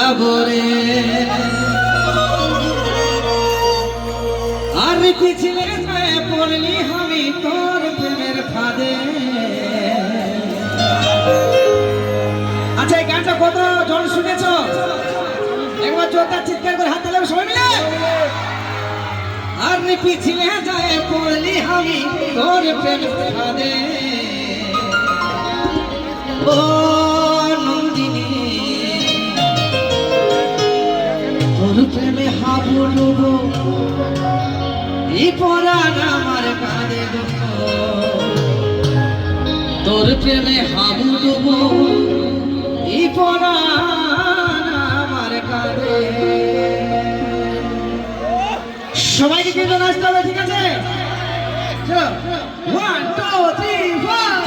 যাবো রে আর পিছলে পড়লি আমি তোর প্রেমের ফাঁদে। আচ্ছা এই গানটা কত জন শুনেছ? একবার জোরদার চিৎকার করে হাত তালে সবাই মিলে। আর পিছলে যায় পড়লি আমি তোর প্রেমের ফাঁদে। ও নন্দিনী তোর প্রেমে হাবু ডুবো এই পরাণ আমার কাঁদে গো। তোর প্রেমে হাবু ডুবো এই পরাণ আমার কাঁদে। সবাইকে কিন্তু নাচতে হবে, ঠিক আছে? চলো 1 2 3 4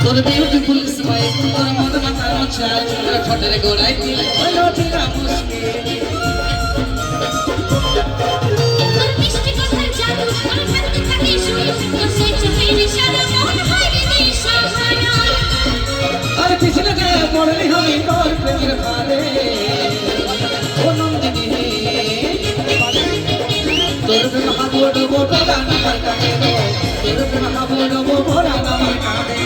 তোর বিউটিফুল স্মাইল তোর মন মাতানো চাল তোর ঠোঁটের গোড়ায় দিল হলো চিরা মুশকিল। তোর মিষ্টি কথার জাদু তোর হাতে থাকে সুর তোর সেই চোখের ইশারা মন হয় রে দিশাহারা। আর পিছলে যে পড়লি আমি তোর প্রেমের ফাঁদে। ও নন্দিনী তোর প্রেম হাবু ডুবো পরাণ আমার কাঁদে গো। তোর প্রেম হাবু ডুবো পরাণ আমার কাঁদে।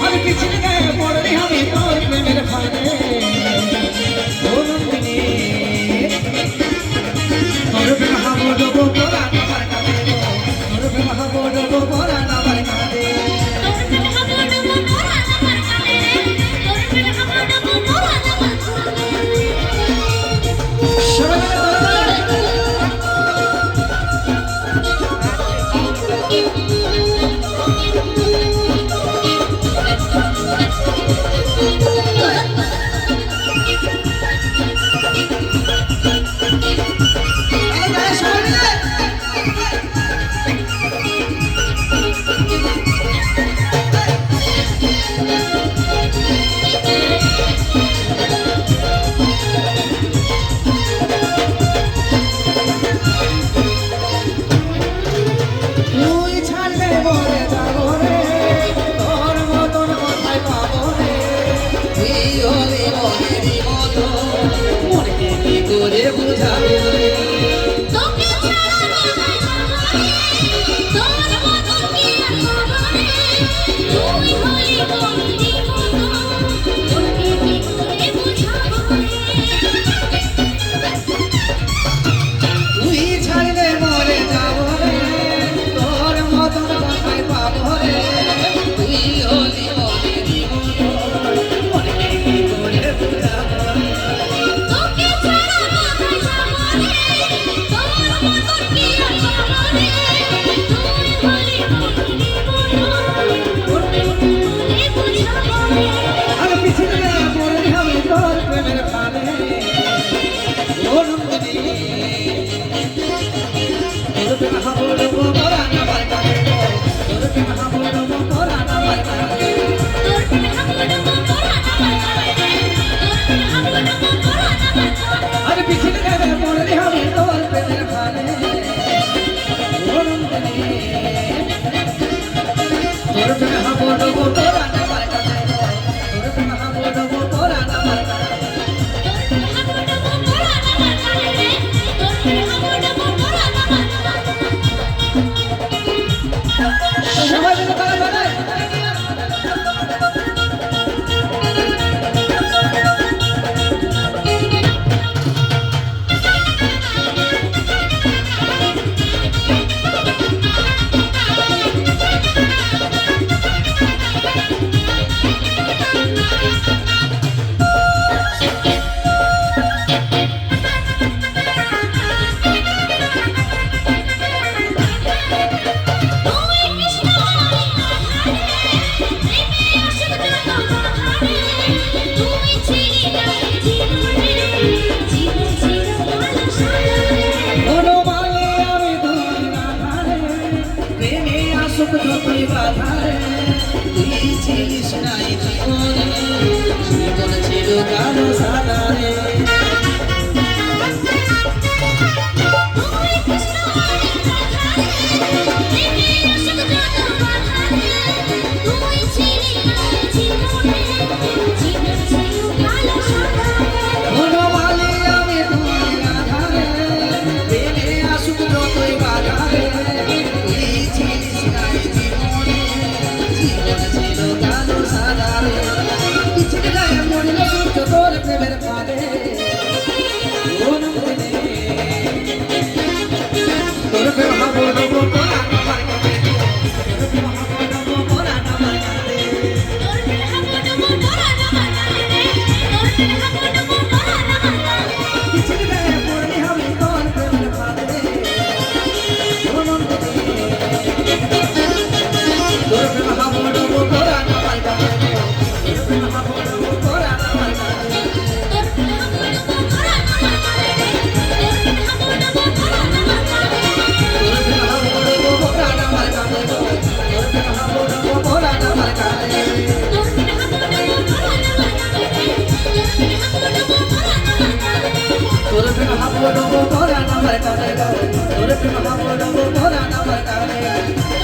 আর পিছলে যে পড়লি আমি তোর প্রেমের ফাঁদে। ও নন্দিনী তোর প্রেম হাবু ডুবো পরাণ আমার কাঁদে গো। তোর প্রেম হাবু ডুবো পরাণ আমার কাঁদে। সবাই মিলে তুই ছাড়লে মরে যাবো রে তোর মতন কোথায় পাবো রে। তুই হলি মনেরই মতো মনকে কি করে বুঝাবো রে। তোকে ছাড়া কোথায় যাবো রে তোর মতন কি আর পাবো রে। তুই হলি মনেরই মতো মনকে কি করে বুঝাবো রে। তুই ছাড়লে মরে যাবো রে তোর মতন কোথায় পাবো রে। তুই হলি মনেরই মতো মনকে কি করে বুঝাবো রে। তোকে ছাড়া কোথায় যাবো রে তোর মতন কি আর পাবো রে। তুই হলি মনেরই মতো মনকে কি করে বুঝাবো রে। ছিলিস নাই জীবনে জীবন ছিল কালো সাদা রে তুই কৃষ্ণ হরে রাধা রে প্রেমে আশিক যত বাধা রে তুই ছিলি না জীবনে জীবন ছিল কালো সাদা রে বনমালী আমি তুই রাধা রে প্রেমে আসুক যতই বাধা রে তুই ছিলিস নাই জীবনে জীবন ছিল কালো সাদা রে কিছু গায়ে মরিল সূর্য তোর প্রেমের ফাঁদে ও নন্দিনী তোর প্রেম হাবো ডুবো তোরা আমার কাছে তোর প্রেম হাবো ডুবো তোরা আমার কাছে তোর প্রেম হাবুডুবু তোরা না মানালে তোর প্রেম হাবুডুবু তোরা না মানালে কিছু গায়ে মরিল আমি তোর প্রেমের ফাঁদে ও নন্দিনী তোর প্রেম হাবো ডুবো তোরা আমার কাছে তোর প্রেম হাবো ডুবো তোরা আমার কাছে তোর প্রেম হাবুডুবু তোরা না মানালে তোর প্রেম হাবুডুবু তোরা না মানালে তোর প্রেম হাবো ডুবো তোরা আমার কাছে তোর প্রেম হাবো ডুবো তোরা আমার কাছে তোর প্রেম হাবুডুবু তোরা না মানালে তোর প্রেম হাবুডুবু তোরা না মানালে তোর প্রেম হাবো ডুবো তোরা আমার কাছে তোর প্রেম হাবো ডুবো তোরা আমার কাছে